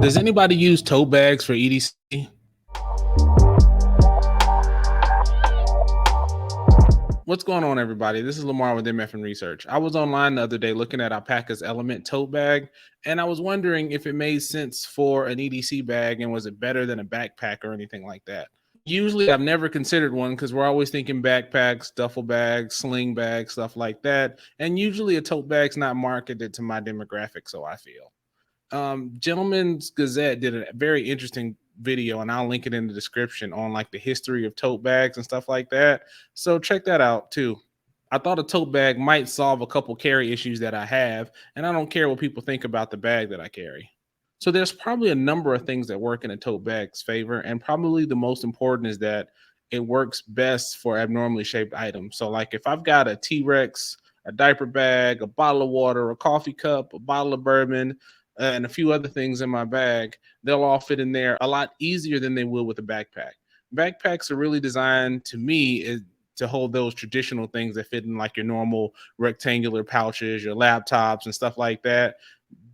Does anybody use tote bags for EDC? What's going on, everybody? This is Lamar with MF and Research. I was online the other day looking at Alpaca's Element tote bag, and I was wondering if it made sense for an EDC bag and was it better than a backpack or anything like that. Usually, I've never considered one because we're always thinking backpacks, duffel bags, sling bags, stuff like that. And usually, a tote bag's not marketed to my demographic, so I feel. Gentleman's Gazette did a very interesting video, and I'll link it in the description on like the history of tote bags and stuff like that. So check that out too. I thought a tote bag might solve a couple carry issues that I have, and I don't care what people think about the bag that I carry. So there's probably a number of things that work in a tote bag's favor, and probably the most important is that it works best for abnormally shaped items. So like if I've got a T-Rex, a diaper bag, a bottle of water, a coffee cup, a bottle of bourbon, and a few other things in my bag, they'll all fit in there a lot easier than they will with a backpack. Backpacks are really designed to me to hold those traditional things that fit in like your normal rectangular pouches, your laptops, and stuff like that.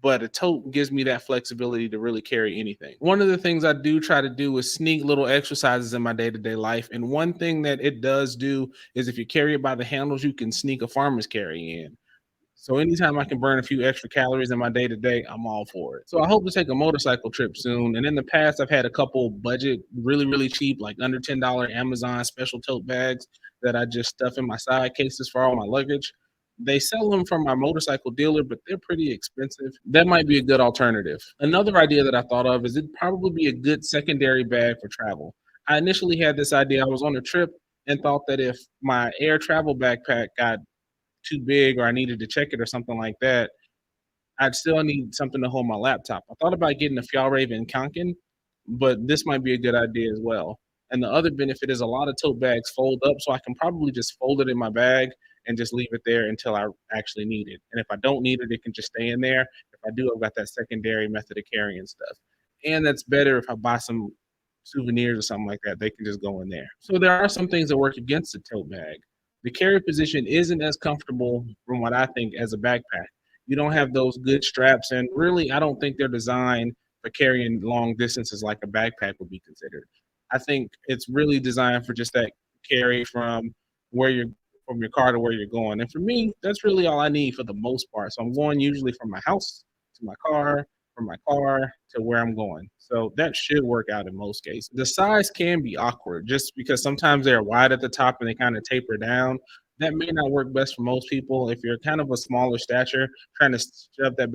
But a tote gives me that flexibility to really carry anything. One of the things I do try to do is sneak little exercises in my day to day life. And one thing that it does do is if you carry it by the handles, you can sneak a farmer's carry in. So anytime I can burn a few extra calories in my day to day, I'm all for it. So I hope to take a motorcycle trip soon. And in the past, I've had a couple budget, really cheap, like under $10 Amazon special tote bags that I just stuff in my side cases for all my luggage. They sell them from my motorcycle dealer, but they're pretty expensive. That might be a good alternative. Another idea that I thought of is it'd probably be a good secondary bag for travel. I initially had this idea. I was on a trip and thought that if my air travel backpack got too big or I needed to check it or something like that, I'd still need something to hold my laptop. I thought about getting a Fjallraven Kanken, but this might be a good idea as well. And the other benefit is a lot of tote bags fold up, so I can probably just fold it in my bag and just leave it there until I actually need it. And if I don't need it, it can just stay in there. If I do, I've got that secondary method of carrying stuff. And that's better if I buy some souvenirs or something like that, they can just go in there. So there are some things that work against the tote bag. The carry position isn't as comfortable from what I think as a backpack. You don't have those good straps, and really, I don't think they're designed for carrying long distances like a backpack would be considered. I think it's really designed for just that carry where you're from your car to where you're going. And for me, that's really all I need for the most part. So I'm going usually from my house to my car, from my car to where I'm going. So that should work out in most cases. The size can be awkward just because sometimes they're wide at the top and they kind of taper down. That may not work best for most people. If you're kind of a smaller stature, trying to shove that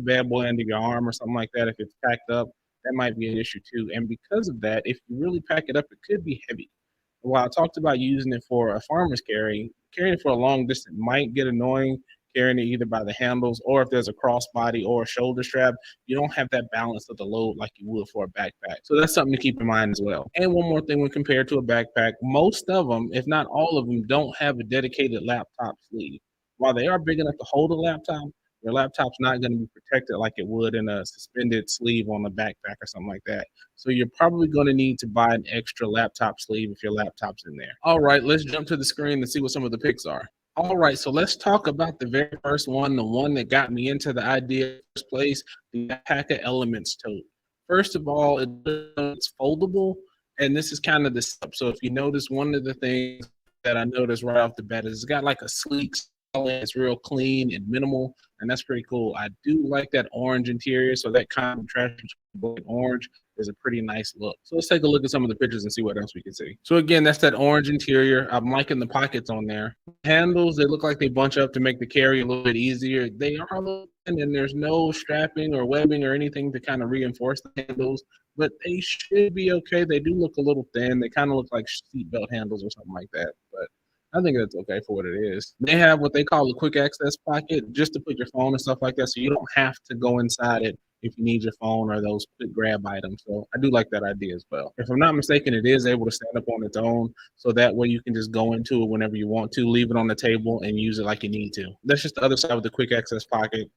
bad boy under your arm or something like that, if it's packed up, that might be an issue too. And because of that, if you really pack it up, it could be heavy. While I talked about using it for a farmer's carry, carrying it for a long distance might get annoying carrying it either by the handles or if there's a crossbody or a shoulder strap, you don't have that balance of the load like you would for a backpack. So that's something to keep in mind as well. And one more thing when compared to a backpack, most of them, if not all of them, don't have a dedicated laptop sleeve. While they are big enough to hold a laptop, your laptop's not going to be protected like it would in a suspended sleeve on a backpack or something like that. So you're probably going to need to buy an extra laptop sleeve if your laptop's in there. All right, let's jump to the screen and see what some of the picks are. All right, so let's talk about the very first one, the one that got me into the idea in the first place, the Alpaca Elements tote. First of all, it's foldable, and this is kind of the step. So if you notice, one of the things that I noticed right off the bat is it's got like a sleek style, it's real clean and minimal, and that's pretty cool. I do like that orange interior, so that contrast between black and orange is a pretty nice look. So let's take a look at some of the pictures and see what else we can see. So again, that's that orange interior. I'm liking the pockets on there. Handles, they look like they bunch up to make the carry a little bit easier. They are a little thin, and there's no strapping or webbing or anything to kind of reinforce the handles, but they should be okay. They do look a little thin. They kind of look like seatbelt handles or something like that, but I think that's okay for what it is. They have what they call a quick access pocket just to put your phone and stuff like that, so you don't have to go inside it if you need your phone or those quick grab items. So I do like that idea as well. If I'm not mistaken, it is able to stand up on its own. So that way you can just go into it whenever you want to, leave it on the table and use it like you need to. That's just the other side of the quick access pocket.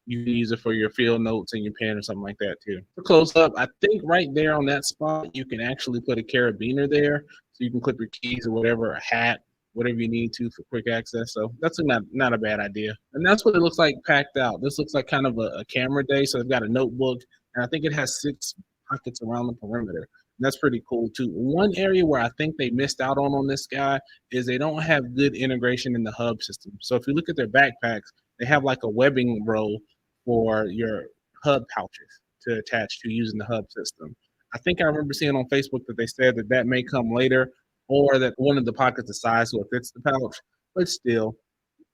You can use it for your field notes and your pen or something like that too. For close up, I think right there on that spot, you can actually put a carabiner there. So you can clip your keys or whatever, a hat, whatever you need to for quick access. So that's not a bad idea. And that's what it looks like packed out. This looks like kind of a camera day. So they've got a notebook, and I think it has 6 pockets around the perimeter. And that's pretty cool too. One area where I think they missed out on this guy is they don't have good integration in the hub system. So if you look at their backpacks, they have like a webbing row for your hub pouches to attach to using the hub system. I think I remember seeing on Facebook that they said that that may come later, or that one of the pockets is size so it fits the pouch. But still,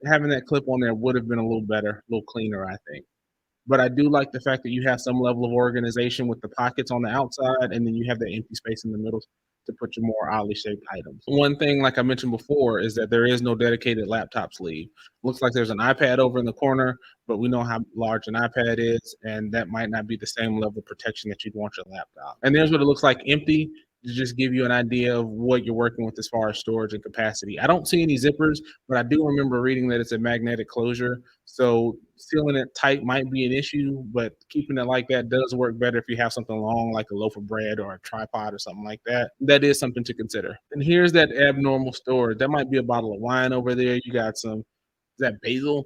having that clip on there would have been a little better, a little cleaner, I think. But I do like the fact that you have some level of organization with the pockets on the outside, and then you have the empty space in the middle to put your more oddly shaped items. One thing, like I mentioned before, is that there is no dedicated laptop sleeve. Looks like there's an iPad over in the corner, but we know how large an iPad is, and that might not be the same level of protection that you'd want your laptop. And there's what it looks like empty, to just give you an idea of what you're working with as far as storage and capacity. I don't see any zippers, but I do remember reading that it's a magnetic closure. So sealing it tight might be an issue, but keeping it like that does work better if you have something long like a loaf of bread or a tripod or something like that. That is something to consider. And here's that abnormal storage. That might be a bottle of wine over there. You got some, is that basil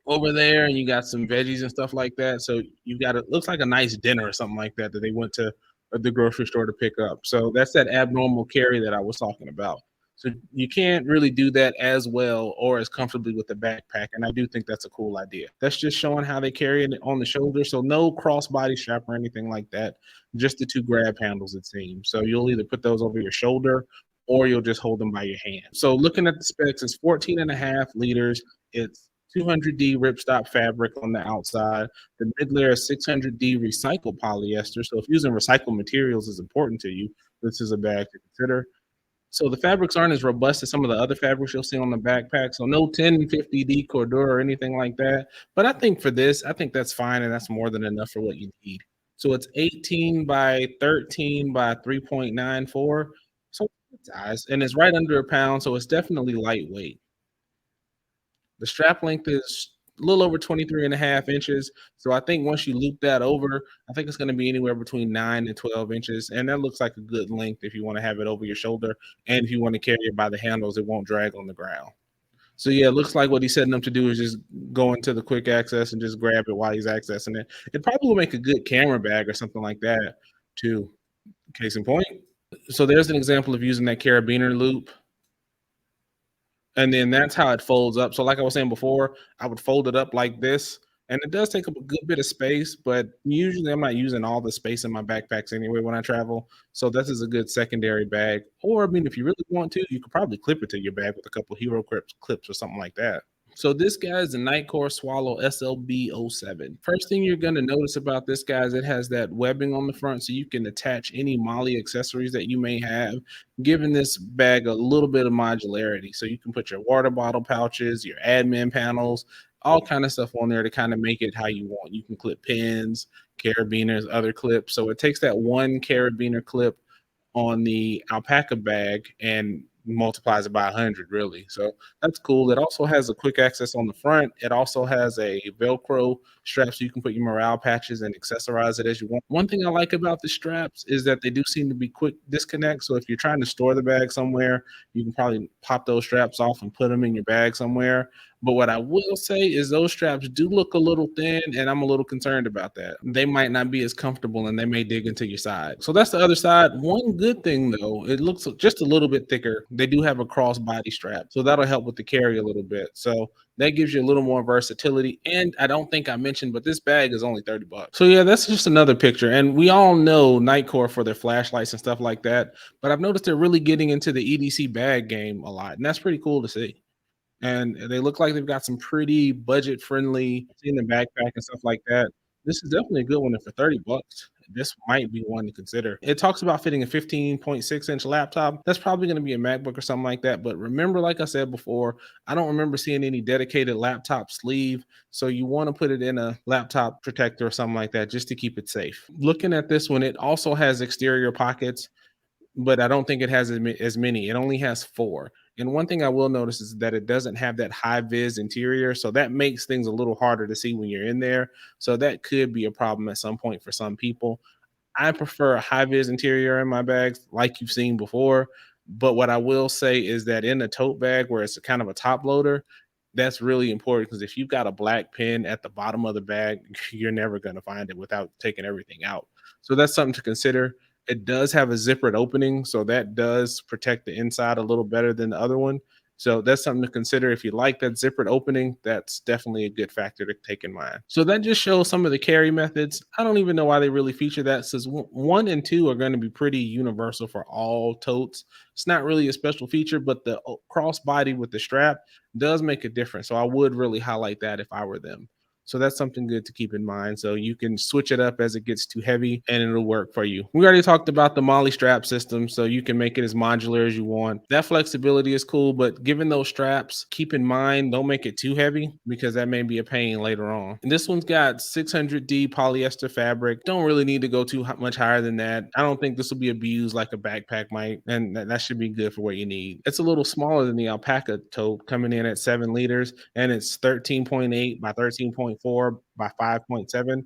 over there, and you got some veggies and stuff like that. So you got it looks like a nice dinner or something like that that they went to the grocery store to pick up. So that's that abnormal carry that I was talking about. So you can't really do that as well or as comfortably with the backpack, and I do think that's a cool idea. That's just showing how they carry it on the shoulder. So no crossbody strap or anything like that. Just the two grab handles, it seems. So you'll either put those over your shoulder or you'll just hold them by your hand. So looking at the specs, it's 14 and a half liters. It's 200D ripstop fabric on the outside. The mid layer is 600D recycled polyester. So if using recycled materials is important to you, this is a bag to consider. So the fabrics aren't as robust as some of the other fabrics you'll see on the backpack. So no 1050D cordura or anything like that. But I think for this, I think that's fine, and that's more than enough for what you need. So it's 18 by 13 by 3.94. So it's size, and it's right under a pound. So it's definitely lightweight. The strap length is a little over 23 and a half inches. So I think once you loop that over, I think it's going to be anywhere between 9 and 12 inches. And that looks like a good length if you want to have it over your shoulder. And if you want to carry it by the handles, it won't drag on the ground. So yeah, it looks like what he's setting up to do is just go into the quick access and just grab it while he's accessing it. It probably will make a good camera bag or something like that too. Case in point. So there's an example of using that carabiner loop. And then that's how it folds up. So like I was saying before, I would fold it up like this, and it does take up a good bit of space, but usually I'm not using all the space in my backpacks anyway when I travel. So this is a good secondary bag. Or I mean, if you really want to, you could probably clip it to your bag with a couple hero clips or something like that. So this guy is the Nightcore Swallow SLB07. First thing you're going to notice about this guy is it has that webbing on the front, so you can attach any MOLLE accessories that you may have, giving this bag a little bit of modularity. So you can put your water bottle pouches, your admin panels, all kind of stuff on there to kind of make it how you want. You can clip pins, carabiners, other clips. So it takes that one carabiner clip on the alpaca bag and multiplies it by 100 really. So that's cool. It also has a quick access on the front. It also has a Velcro strap so you can put your morale patches and accessorize it as you want. One thing I like about the straps is that they do seem to be quick disconnect. So if you're trying to store the bag somewhere, you can probably pop those straps off and put them in your bag somewhere. But what I will say is those straps do look a little thin, and I'm a little concerned about that. They might not be as comfortable, and they may dig into your side. So that's the other side. One good thing, though, it looks just a little bit thicker. They do have a crossbody strap, so that'll help with the carry a little bit. So that gives you a little more versatility. And I don't think I mentioned, but this bag is only 30 bucks. So yeah, that's just another picture. And we all know Nightcore for their flashlights and stuff like that. But I've noticed they're really getting into the EDC bag game a lot, and that's pretty cool to see. And they look like they've got some pretty budget friendly in the backpack and stuff like that. This is definitely a good one. And for 30 bucks, this might be one to consider. It talks about fitting a 15.6-inch laptop. That's probably going to be a MacBook or something like that. But remember, like I said before, I don't remember seeing any dedicated laptop sleeve. So you want to put it in a laptop protector or something like that just to keep it safe. Looking at this one, it also has exterior pockets, but I don't think it has as many. It only has 4. And one thing I will notice is that it doesn't have that high vis interior. So that makes things a little harder to see when you're in there. So that could be a problem at some point for some people. I prefer a high vis interior in my bags, like you've seen before. But what I will say is that in a tote bag where it's kind of a top loader, that's really important because if you've got a black pin at the bottom of the bag, you're never going to find it without taking everything out. So that's something to consider. It does have a zippered opening, so that does protect the inside a little better than the other one. So that's something to consider. If you like that zippered opening, that's definitely a good factor to take in mind. So that just shows some of the carry methods. I don't even know why they really feature that, since one and two are going to be pretty universal for all totes. It's not really a special feature, but the crossbody with the strap does make a difference. So I would really highlight that if I were them. So that's something good to keep in mind. So you can switch it up as it gets too heavy and it'll work for you. We already talked about the Molly strap system, so you can make it as modular as you want. That flexibility is cool, but given those straps, keep in mind don't make it too heavy because that may be a pain later on. And this one's got 600D polyester fabric. Don't really need to go too much higher than that. I don't think this will be abused like a backpack might, and that should be good for what you need. It's a little smaller than the alpaca tote, coming in at 7 liters, and it's 13.8 by 13.4 by 5.7.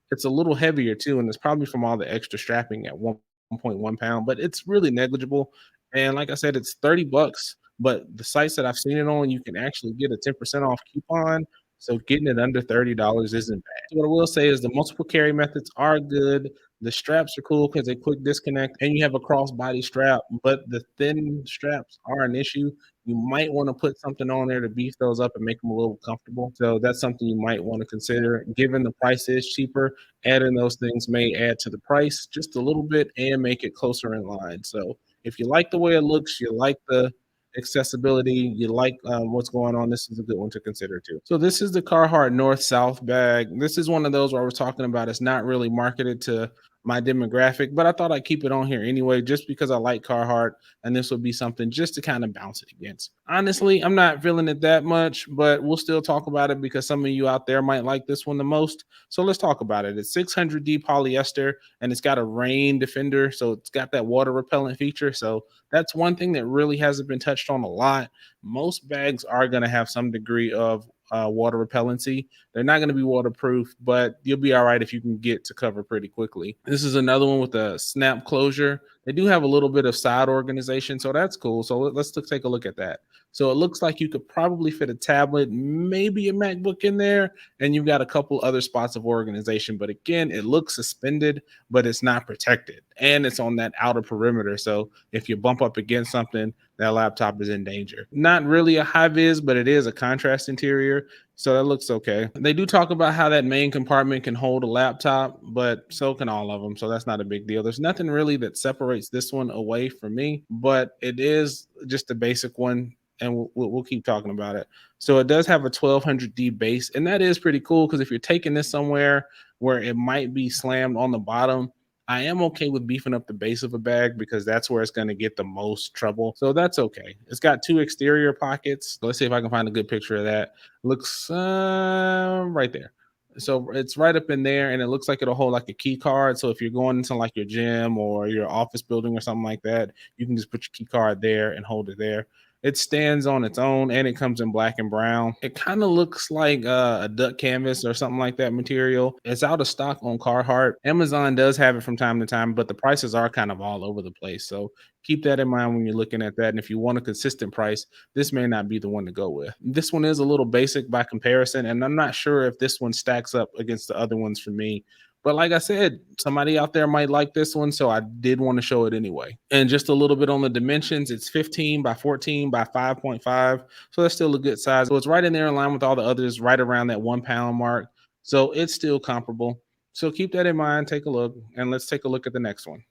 It's a little heavier too, and it's probably from all the extra strapping at 1.1 pound, but it's really negligible. And like I said, it's 30 bucks, but the sites that I've seen it on, you can actually get a 10% off coupon. So getting it under $30 isn't bad. So what I will say is the multiple carry methods are good. The straps are cool because they quick disconnect and you have a crossbody strap, but the thin straps are an issue. You might want to put something on there to beef those up and make them a little comfortable. So that's something you might want to consider. Given the price is cheaper, adding those things may add to the price just a little bit and make it closer in line. So if you like the way it looks, you like the accessibility, you like what's going on, this is a good one to consider too. So this is the Carhartt North South bag. This is one of those where I was talking about it's not really marketed to my demographic, but I thought I'd keep it on here anyway, just because I like Carhartt, and this would be something just to kind of bounce it against. Honestly, I'm not feeling it that much, but we'll still talk about it because some of you out there might like this one the most. So let's talk about it. It's 600D polyester and it's got a rain defender, so it's got that water repellent feature. So that's one thing that really hasn't been touched on a lot. Most bags are going to have some degree of water repellency. They're not going to be waterproof, but you'll be all right if you can get to cover pretty quickly. This is another one with a snap closure. They do have a little bit of side organization, so that's cool. So let's take a look at that. So it looks like you could probably fit a tablet, maybe a MacBook in there, and you've got a couple other spots of organization. But again, it looks suspended, but it's not protected, and it's on that outer perimeter. So if you bump up against something, that laptop is in danger. Not really a high vis, but it is a contrast interior. So that looks okay. They do talk about how that main compartment can hold a laptop, but so can all of them. So that's not a big deal. There's nothing really that separates this one away from me, but it is just a basic one. And we'll keep talking about it. So it does have a 1200D base, and that is pretty cool because if you're taking this somewhere where it might be slammed on the bottom, I am okay with beefing up the base of a bag because that's where it's going to get the most trouble. So that's okay. It's got two exterior pockets. Let's see if I can find a good picture of that. Looks right there. So it's right up in there, and it looks like it'll hold like a key card. So if you're going into like your gym or your office building or something like that, you can just put your key card there and hold it there. It stands on its own and it comes in black and brown. It kind of looks like a duck canvas or something like that material. It's out of stock on Carhartt. Amazon does have it from time to time, but the prices are kind of all over the place. So keep that in mind when you're looking at that. And if you want a consistent price, this may not be the one to go with. This one is a little basic by comparison, and I'm not sure if this one stacks up against the other ones for me. But like I said, somebody out there might like this one, so I did want to show it anyway. And just a little bit on the dimensions, it's 15 by 14 by 5.5. So that's still a good size. So it's right in there in line with all the others, right around that 1 pound mark. So it's still comparable. So keep that in mind, take a look, and let's take a look at the next one.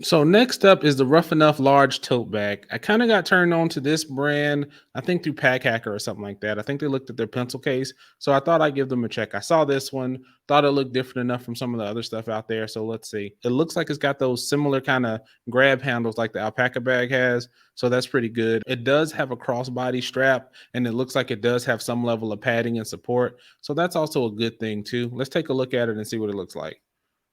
So next up is the Rough Enough large tote bag. I kind of got turned on to this brand, I think through Pack Hacker or something like that. I think they looked at their pencil case, so I thought I'd give them a check. I saw this one, thought it looked different enough from some of the other stuff out there. So let's see. It looks like it's got those similar kind of grab handles like the alpaca bag has. So that's pretty good. It does have a crossbody strap, and it looks like it does have some level of padding and support. So that's also a good thing too. Let's take a look at it and see what it looks like.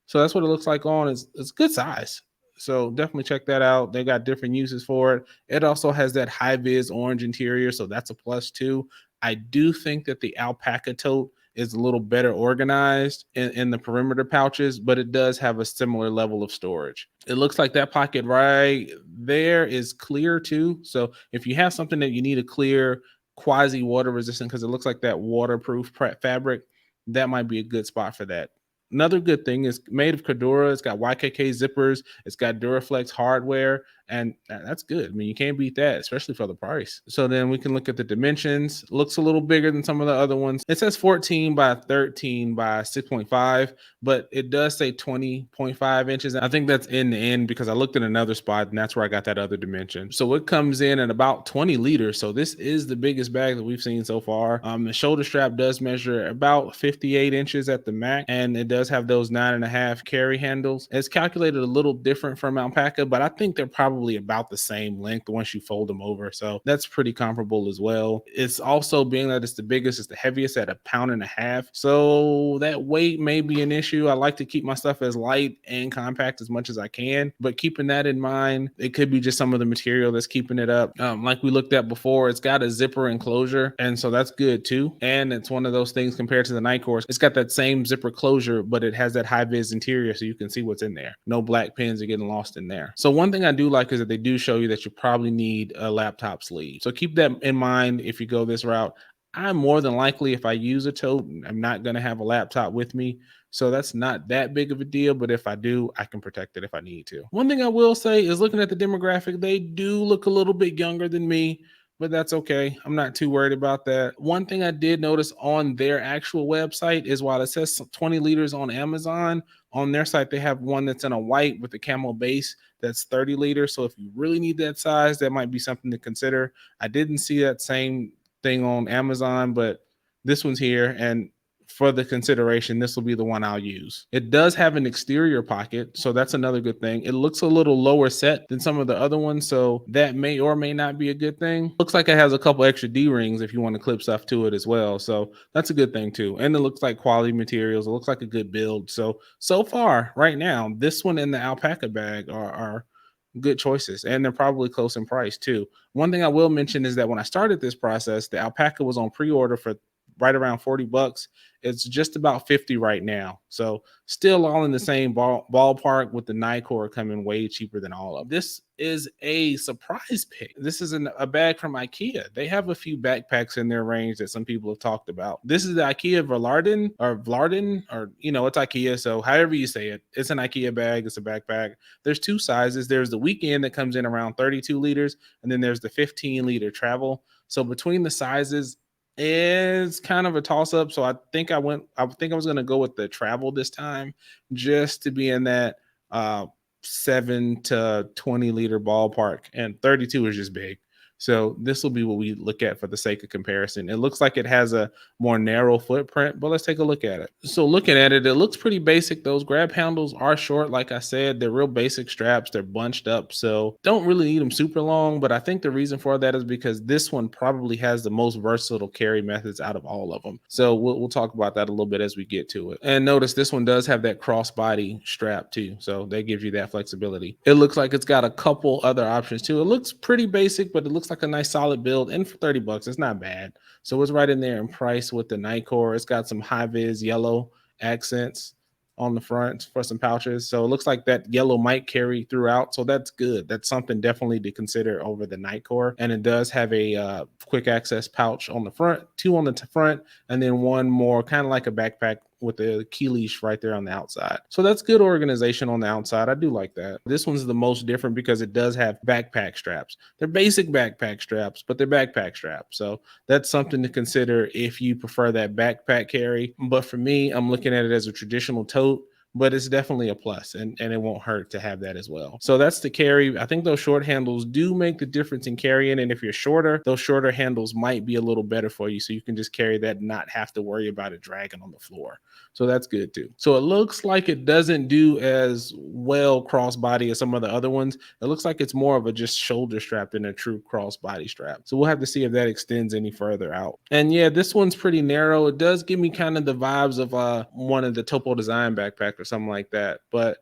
So that's what it looks like on. It's good size. So definitely check that out. They got different uses for it. It also has that high vis orange interior, so that's a plus too. I do think that the alpaca tote is a little better organized in the perimeter pouches, but it does have a similar level of storage. It looks like that pocket right there is clear too. So if you have something that you need a clear quasi water resistant, because it looks like that waterproof fabric, that might be a good spot for that. Another good thing is made of Cordura. It's got YKK zippers. It's got Duraflex hardware, and that's good. I mean, you can't beat that, especially for the price. So then we can look at the dimensions. Looks a little bigger than some of the other ones. It says 14 by 13 by 6.5, but it does say 20.5 inches. I think that's in the end because I looked at another spot and that's where I got that other dimension. So it comes in at about 20 liters. So this is the biggest bag that we've seen so far. The shoulder strap does measure about 58 inches at the max, and it does have those 9.5 carry handles. It's calculated a little different from alpaca, but I think they're probably about the same length once you fold them over. So that's pretty comparable as well. It's also, being that it's the biggest, it's the heaviest at 1.5 pounds. So that weight may be an issue. I like to keep my stuff as light and compact as much as I can, but keeping that in mind, it could be just some of the material that's keeping it up. Like we looked at before, it's got a zipper enclosure, and so that's good too. And it's one of those things compared to the night course, it's got that same zipper closure, but it has that high vis interior so you can see what's in there. No black pins are getting lost in there. So one thing I do like is that they do show you that you probably need a laptop sleeve. So keep that in mind if you go this route. I'm more than likely, if I use a tote, I'm not going to have a laptop with me. So that's not that big of a deal. But if I do, I can protect it if I need to. One thing I will say is, looking at the demographic, they do look a little bit younger than me, but that's okay. I'm not too worried about that. One thing I did notice on their actual website is, while it says 20 liters on Amazon, on their site, they have one that's in a white with a camo base that's 30 liters. So if you really need that size, that might be something to consider. I didn't see that same thing on Amazon, but this one's here, and for the consideration, this will be the one I'll use. It does have an exterior pocket, so that's another good thing. It looks a little lower set than some of the other ones, so that may or may not be a good thing. Looks like it has a couple extra D-rings if you want to clip stuff to it as well, so that's a good thing too. And it looks like quality materials. It looks like a good build. So far, right now, this one and the alpaca bag are good choices, and they're probably close in price too. One thing I will mention is that when I started this process, the alpaca was on pre-order for right around 40 bucks. It's just about 50 right now. So still all in the same ballpark, with the Nicor coming way cheaper than all of them. This is a surprise pick. This is a bag from IKEA. They have a few backpacks in their range that some people have talked about. This is the IKEA Vlarden, or it's IKEA. So however you say it, it's an IKEA bag. It's a backpack. There's two sizes. There's the weekend that comes in around 32 liters, and then there's the 15-liter travel. So between the sizes, it's kind of a toss up. So I think I was going to go with the travel this time, just to be in that 7 to 20 liter ballpark, and 32 is just big. So this will be what we look at for the sake of comparison. It looks like it has a more narrow footprint, but let's take a look at it. So looking at it, it looks pretty basic. Those grab handles are short. Like I said, they're real basic straps. They're bunched up, so don't really need them super long. But I think the reason for that is because this one probably has the most versatile carry methods out of all of them. So we'll talk about that a little bit as we get to it. And notice this one does have that crossbody strap too. So that gives you that flexibility. It looks like it's got a couple other options too. It looks pretty basic, but it looks like a nice solid build, and for 30 bucks it's not bad. So it's right in there in price with the Nicor. It's got some high vis yellow accents on the front for some pouches, so it looks like that yellow might carry throughout, so that's good. That's something definitely to consider over the Nicor. And it does have a quick access pouch on the front, two on the front, and then one more kind of like a backpack with a key leash right there on the outside. So that's good organization on the outside. I do like that. This one's the most different because it does have backpack straps. They're basic backpack straps, but they're backpack straps. So that's something to consider if you prefer that backpack carry. But for me, I'm looking at it as a traditional tote, but it's definitely a plus, and it won't hurt to have that as well. So that's the carry. I think those short handles do make the difference in carrying, and if you're shorter, those shorter handles might be a little better for you, so you can just carry that and not have to worry about it dragging on the floor. So that's good too. So it looks like it doesn't do as well crossbody as some of the other ones. It looks like it's more of a just shoulder strap than a true crossbody strap. So we'll have to see if that extends any further out. And yeah, this one's pretty narrow. It does give me kind of the vibes of one of the Topo Design backpack or something like that, but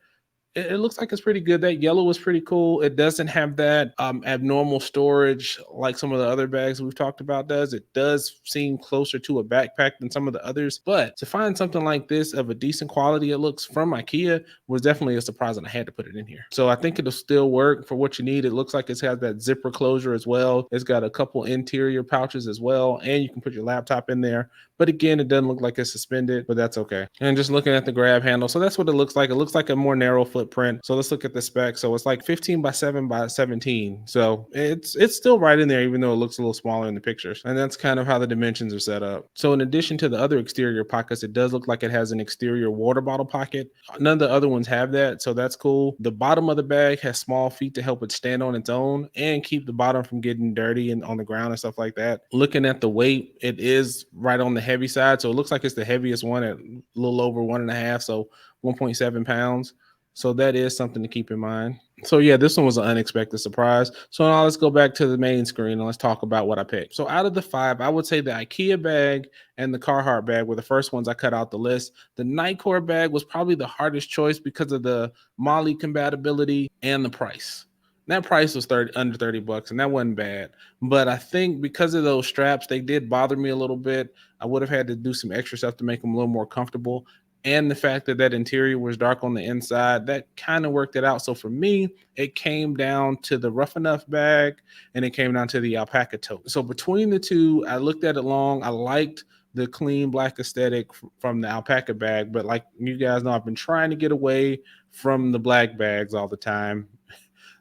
It looks like it's pretty good. That yellow is pretty cool. It doesn't have that abnormal storage like some of the other bags we've talked about does. It does seem closer to a backpack than some of the others. But to find something like this of a decent quality, it looks from IKEA, was definitely a surprise, and I had to put it in here. So I think it'll still work for what you need. It looks like it has that zipper closure as well. It's got a couple interior pouches as well, and you can put your laptop in there. But again, it doesn't look like it's suspended, but that's okay. And just looking at the grab handle, so that's what it looks like. It looks like a more narrow footprint. So let's look at the specs. So it's like 15 by 7 by 17. So it's still right in there, even though it looks a little smaller in the pictures. And that's kind of how the dimensions are set up. So in addition to the other exterior pockets, it does look like it has an exterior water bottle pocket. None of the other ones have that, so that's cool. The bottom of the bag has small feet to help it stand on its own and keep the bottom from getting dirty and on the ground and stuff like that. Looking at the weight, it is right on the heavy side. So it looks like it's the heaviest one at a little over 1.5, so 1.7 pounds. So that is something to keep in mind. So yeah, this one was an unexpected surprise. So now let's go back to the main screen and let's talk about what I picked. So out of the 5, I would say the IKEA bag and the Carhartt bag were the first ones I cut out the list. The Nightcore bag was probably the hardest choice because of the Molly compatibility and the price. That price was under 30 bucks, and that wasn't bad. But I think because of those straps, they did bother me a little bit. I would have had to do some extra stuff to make them a little more comfortable. And the fact that that interior was dark on the inside, that kind of worked it out. So for me, it came down to the Rough Enough bag, and it came down to the alpaca tote. So between the two, I looked at it long. I liked the clean black aesthetic from the alpaca bag, but like you guys know, I've been trying to get away from the black bags all the time.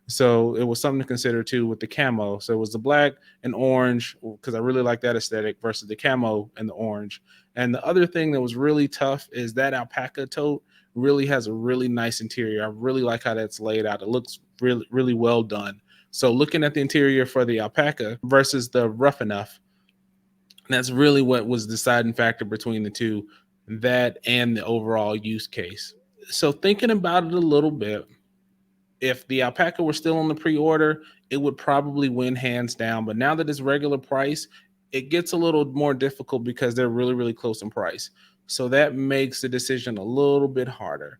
So it was something to consider too with the camo. So it was the black and orange because I really like that aesthetic versus the camo and the orange. And the other thing that was really tough is that alpaca tote really has a really nice interior. I really like how that's laid out. It looks really, really well done. So looking at the interior for the alpaca versus the Rough Enough, that's really what was the deciding factor between the two, that and the overall use case. So thinking about it a little bit, if the alpaca were still on the pre-order, it would probably win hands down. But now that it's regular price, it gets a little more difficult because they're really, really close in price. So that makes the decision a little bit harder.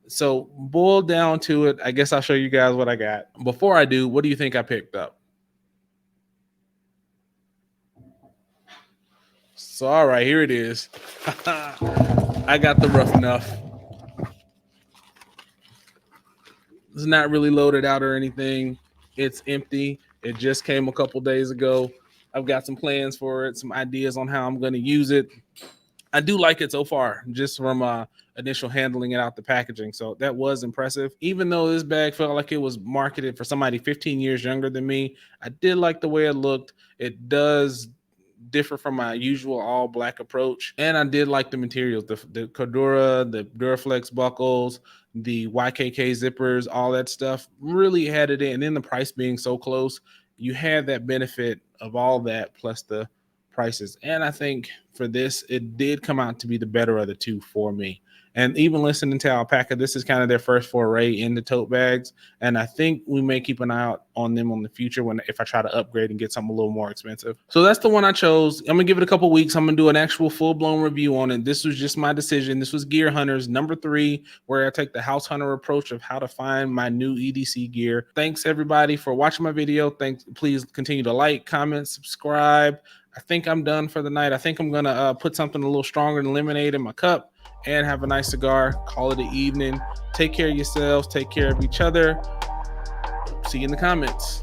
So boil down to it, I guess I'll show you guys what I got. Before I do, what do you think I picked up? So, all right, here it is. I got the Rough Enough. It's not really loaded out or anything. It's empty. It just came a couple days ago. I've got some plans for it, some ideas on how I'm going to use it. I do like it so far, just from initial handling it out the packaging. So that was impressive. Even though this bag felt like it was marketed for somebody 15 years younger than me, I did like the way it looked. It does differ from my usual all black approach, and I did like the materials, the Cordura, the Duraflex buckles, the YKK zippers, all that stuff really had it in. And then the price being so close, you had that benefit of all that plus the prices. And I think for this, it did come out to be the better of the two for me. And even listening to Alpaca, this is kind of their first foray into tote bags. And I think we may keep an eye out on them in the future if I try to upgrade and get something a little more expensive. So that's the one I chose. I'm going to give it a couple weeks. I'm going to do an actual full-blown review on it. This was just my decision. This was Gear Hunters number 3, where I take the house hunter approach of how to find my new EDC gear. Thanks, everybody, for watching my video. Please continue to like, comment, subscribe. I think I'm done for the night. I think I'm going to put something a little stronger than lemonade in my cup and have a nice cigar. Call it an evening. Take care of yourselves. Take care of each other. See you in the comments.